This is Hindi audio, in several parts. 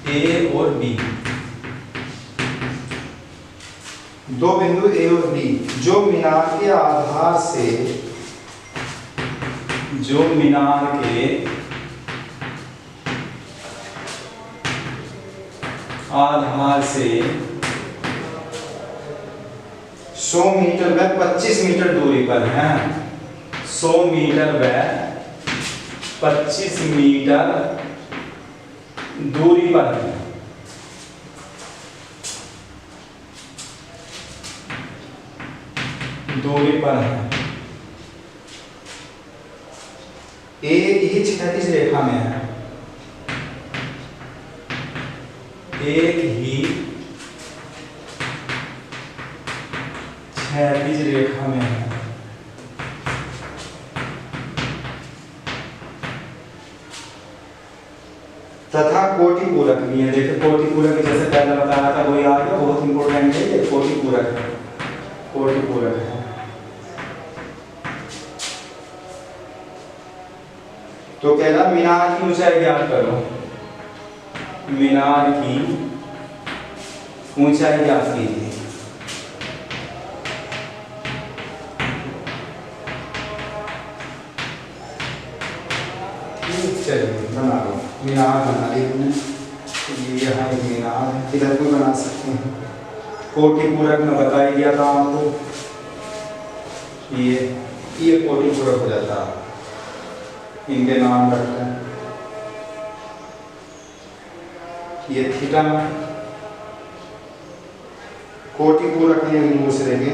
ए और बी, दो बिंदु ए और बी जो मीनार के आधार से, जो मीनार के आधार से 100 मीटर व 25 मीटर दूरी पर है। 100 मीटर व 25 मीटर दूरी पर है। दूरी पर है। एक ही क्षैतिज रेखा में है। एक ही क्षैतिज रेखा में है। तथा कोटि पूरक भी है। देखो कोटि पूरक जैसे पहले बताया था वही आ गया, बहुत इंपॉर्टेंट है ये। कोटि पूरक है, कोटि पूरक है। तो कह रहा मीनार की ऊंचाई ज्ञात करो। मीनार की ऊंचाई ज्ञात कीजिए। चलिए बना लो। मीनार बना ली हमने। ये यहाँ एक मीनार है, इधर भी बना सकते हैं। कोटि पूरक में बता ही दिया था आपको। ये कोटि पूरक हो जाता है। इनके नाम रखते हैं। ये थीटा कोटि पूरक है एक दूसरे के,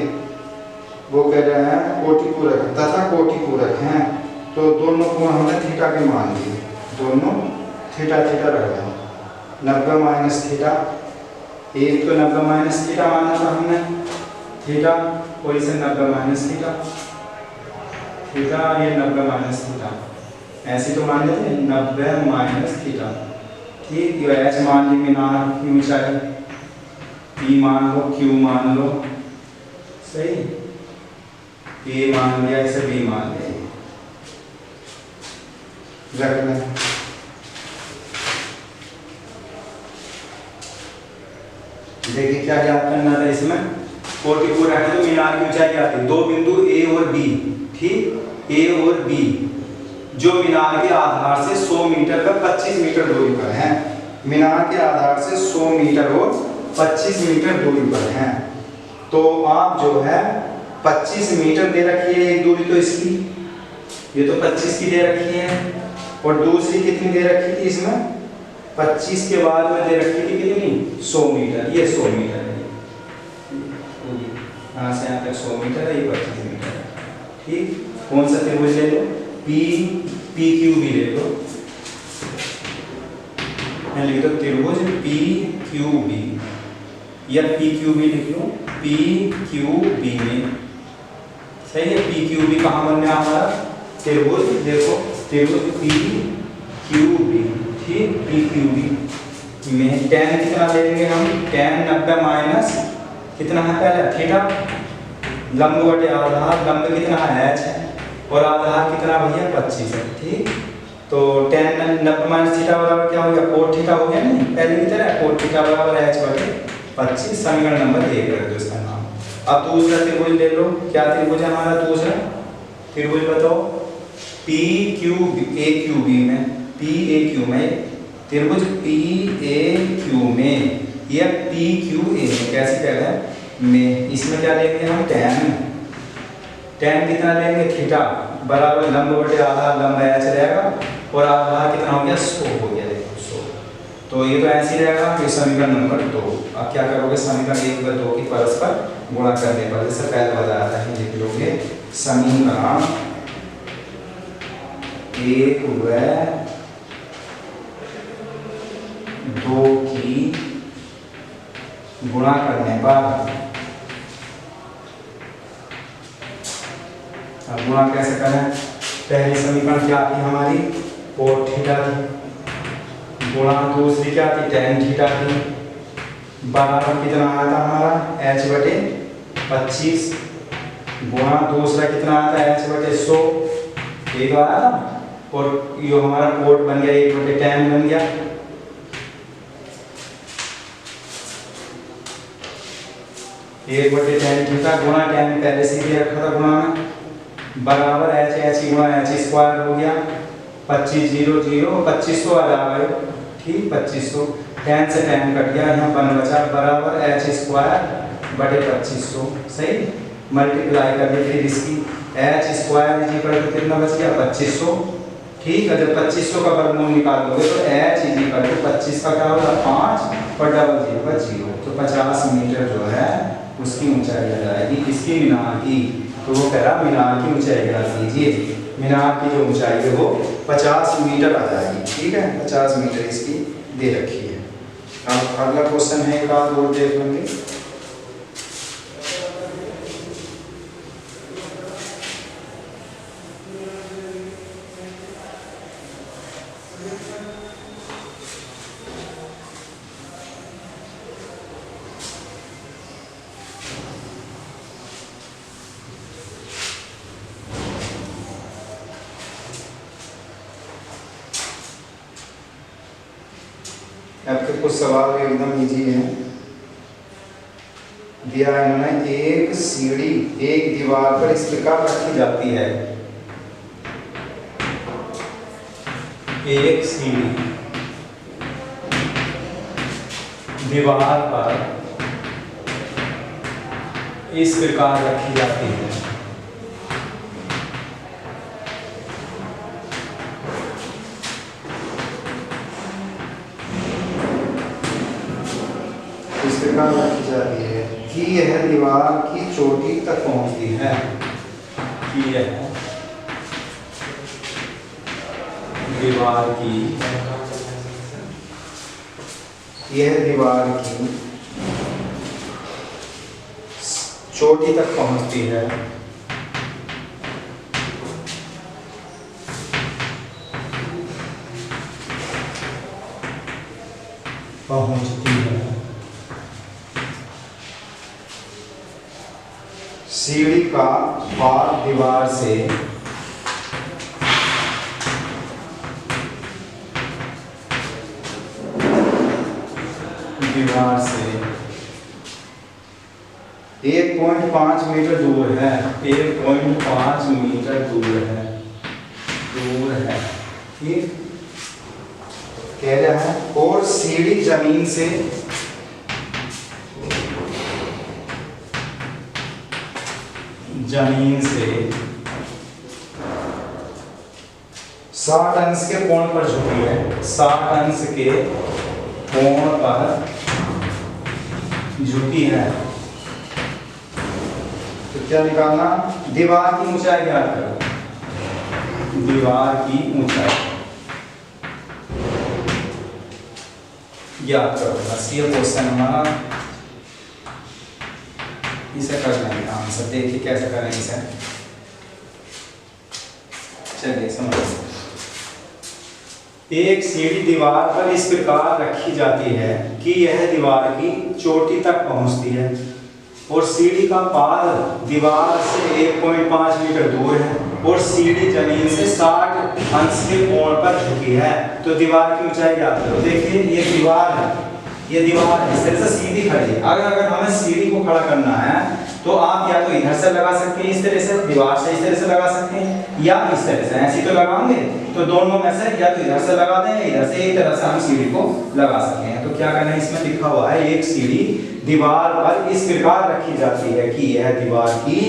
वो कह रहे हैं कोटि पूरक तथा कोटि पूरक हैं। तो दोनों को हमने थीटा के मान लिए, दोनों थीटा थीटा रह गए। 90 माइनस थीटा, एक तो 90 माइनस थीटा माना था हमने, थीटा और इसे 90 माइनस थीटा, थीटा ये 90 माइनस थीटा, ऐसे तो मान लेते 90 माइनस थीटा। ठीक, ये एच मान ली मीनार की ऊंचाई, पी मान लो, क्यू मान लो, सही। ए मान लिया, इसे बी मान लिया। देखिए क्या याद करना था इसमें। कोटि पूरक है तो मीनार की ऊंचाई आती है। दो बिंदु ए और बी, ठीक, ए और बी जो मीनार के आधार से 100 मीटर का 25 मीटर दूरी पर है। मीनार के आधार से 100 मीटर और 25 मीटर दूरी पर है। तो आप जो है 25 मीटर दे रखी है एक दूरी, तो इसकी ये तो 25 की दे रखी है, और दूसरी कितनी दे रखी थी इसमें? 25 के बाद में दे रखी थी कितनी? 100 मीटर। ये 100 मीटर है, यहाँ से यहाँ तक 100 मीटर है, ये 25 मीटर है। ठीक, कौन सा त्रिभुज ले लो? पी क्यू बी ले लो। लिख दो त्रिभुज पी क्यू बी, या पी क्यू बी लिख लो। पी क्यू बी में सही है। पी क्यू बी कहाँ बन गया हमारा? त्रिभुज, देखो त्रिभुज पी क्यू बी, ठीक, पी क्यू बी में tan कितना लेंगे हम? tan 90 माइनस कितना है पहले? थीटा, लंब बटे आधार, लंब कितना है? h है, और आधार कितना भैया? 25 है। ठीक, तो tan 90 माइनस थीटा बराबर क्या हो गया? cot थीटा हो गया। नहीं, पहले की तरह cot थीटा बराबर h बटे 25। समीकरण नंबर 1 रख दो इसका नाम। अब दूसरा त्रिभुज ले लो। क्या त्रिभुज है हमारा दूसरा त्रिभुज? बताओ। P Q A Q B में, पी ए क्यू में, त्रिभुज पी ए क्यू में या पी क्यू ए में, कैसे कह रहे हैं में, इसमें क्या लेंगे हम? tan कितना लेंगे? थीटा बराबर लंब बटे आधार, लंब h रहेगा, और आधार कितना हो गया? 100 हो गया। देखो 100, तो ये तो ऐसे ही रहेगा। फिर समीकरण नंबर 2। अब क्या करोगे? समीकरण 1 व 2 की परस्पर गुणा करने पर, जैसे पहले बताया था, लिख लोगे समीकरण 1 व 2 की गुणा करने पर, अब गुणा कैसे करें? पहली समीकरण क्या थी हमारी? cot थीटा थी, गुणा दूसरी क्या थी? tan थीटा थी, बराबर कितना आया था हमारा? h बटे 25, गुणा दूसरा कितना आया था? h बटे 100, एक आया था, और ये हमारा cot बन गया 1 बटे tan बन गया। 1/tan थीटा गुणा tan पहले से ही रखा था गुणा में, बराबर h गुणा h स्क्वायर हो गया 25 0 0 2500 आ जाएगा, ठीक 2500, tan से tan कट गया, यहाँ 1 बचा, बराबर h स्क्वायर बटे 2500, सही, मल्टीप्लाई कर दिया फिर इसकी h square is equal to कितना बच गया 2500, ठीक है। जब 2500 का वर्गमूल निकालोगे तो h इज इक्वल टू 25 का क्या होगा 5 और डबल 0 का 0, तो 50 मीटर जो है उसकी ऊंचाई आ जाएगी, इसकी मीनार की, तो वो कह रहा मीनार की ऊंचाई गिना दीजिए, मीनार की जो ऊंचाई है वो 50 मीटर आ जाएगी, ठीक है, 50 मीटर इसकी दे रखी है। अब अगला क्वेश्चन है, एक आध और देख लेंगे। आपके कुछ सवाल एकदम इजी है, दिया है इन्होंने, एक सीढ़ी एक दीवार पर इस प्रकार रखी जाती है, एक सीढ़ी दीवार पर इस प्रकार रखी जाती है, इस प्रकार रखी जाती है कि यह दीवार की चोटी तक पहुंचती है, कि यह दीवार की चोटी तक पहुंचती है, सीढ़ी का पार दीवार से दीवार से 1.5 मीटर दूर है, 1.5 मीटर दूर है, ठीक, कह रहा है, और सीढ़ी जमीन से 60 अंश के कोण पर झुकी है, 60 अंश के कोण पर झुकी है, तो क्या निकालना, दीवार की ऊंचाई ज्ञात करो, दीवार की ऊंचाई ज्ञात करो, बस ये क्वेश्चन हमारा, इसे कर लेंगे आंसर, देखिए कैसे करें इसे, चलिए समझिए। एक सीढ़ी दीवार पर इस प्रकार रखी जाती है कि यह दीवार की चोटी तक पहुंचती है और सीढ़ी का पाद दीवार से 1.5 मीटर दूर है और सीढ़ी जमीन से 60 अंश के कोण पर झुकी है, तो दीवार की ऊंचाई ज्ञात करो। देखिए ये दीवार है, ये दीवार इस तरह से सीधी खड़ी है, अगर हमें सीढ़ी को खड़ा करना है तो आप या तो इधर से लगा सकते हैं, इस तरह से दीवार से इस तरह से लगा सकते हैं, या इस तरह से, ऐसे तो लगाएंगे तो दोनों में से या तो इधर से लगा दें या इधर से, एक तरह से हम सीढ़ी को लगा सकते हैं। तो क्या करना है, इसमें लिखा हुआ है एक सीढ़ी दीवार पर इस प्रकार रखी जाती है कि यह दीवार की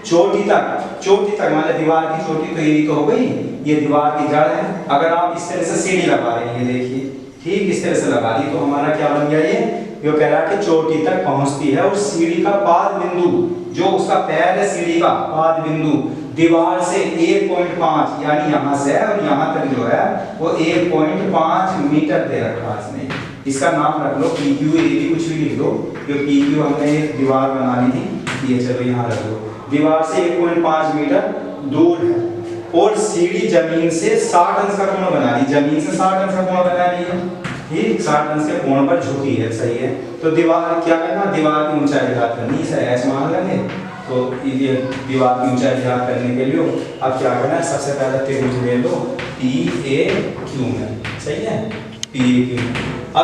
चोटी तक मतलब दीवार की चोटी तो यही तो हो गई, ये दीवार की जड़ है, अगर आप इस तरह से सीढ़ी लगा रहे हैं, ये देखिए ठीक इस तरह से लगा दी, तो हमारा क्या बन गया, ये कह रहा है कि चोटी तक पहुंचती है और सीढ़ी का पाद बिंदु, जो उसका पैर है सीढ़ी का पाद बिंदु, दीवार से 1.5 यानी यहाँ से और यहाँ तक जो है वो 1.5 मीटर दे रखा है इसने, इसका नाम रख लो PQ, भी कुछ भी लिख दो, जो PQ हमने एक दीवार बना ली थी, ये चलो यहाँ रख लो, दीवार से 1.5 मीटर दूर है और सीढ़ी जमीन से 60 अंश का कोण बना ली, जमीन से 60 अंश का कोण बना ली है, ठीक 60 अंश के कोण पर झुकी है, सही है। तो दीवार क्या करना, दीवार की ऊंचाई ज्ञात करनी, इसे ऐसे मान लेंगे, तो ये दीवार की ऊंचाई ज्ञात करने के लिए अब क्या करना है, सबसे पहले त्रिभुज ले लो PAQ में, सही है, PAQ में।